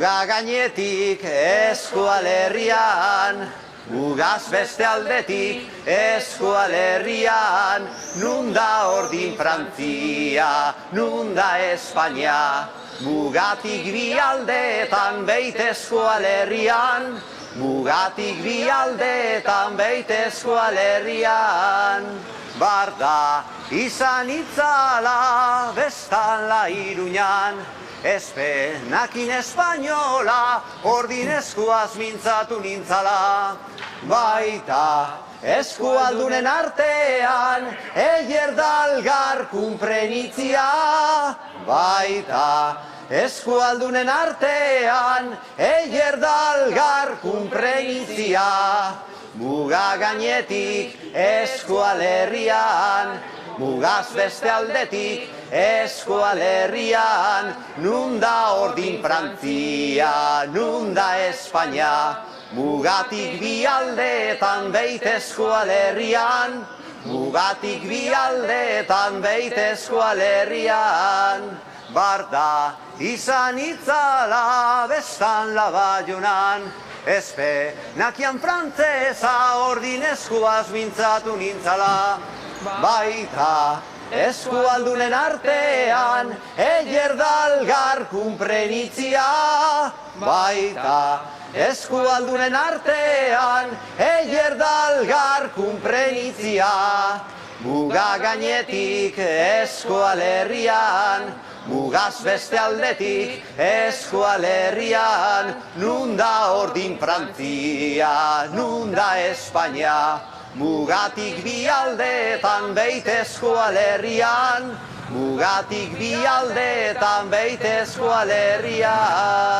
Muga gainetik eskualerrian, mugaz beste aldetik eskualerrian, nun da ordin Frantzia, nun da Espainia, mugatik bi aldeetan beit eskualerrian, mugatik bi aldeetan beit eskualerrian. Barda izan itzala bestan Iruñan, espenakin espainola ordin eskuaz mintzatu nintzala. Baita eskualdunen artean eierdalgar kunprenitzia. Baita eskualdunen artean eierdalgar kunprenitzia. Muga gainetik eskualerrian, mugaz beste aldetik eskualerrian, nun da ordin Frantzia, nun da Espainia, mugatik bi aldeetan beit eskualerrian, mugatik bi aldeetan beit eskualerrian. Barda izan itzala bestan Baionan, espenakian frantzesa ordin eskuaz mintzatu nintzala. Baita eskualdunen artean eierdalgar kunprenitzia. Baita eskualdunen artean eierdalgar kunprenitzia. Muga gainetik eskualerrian, mugaz beste aldetik eskualerrian, nun da ordin Frantzia, nun da Espainia, mugatik bi aldeetan beit eskualerrian, mugatik bi aldeetan beit eskualerrian.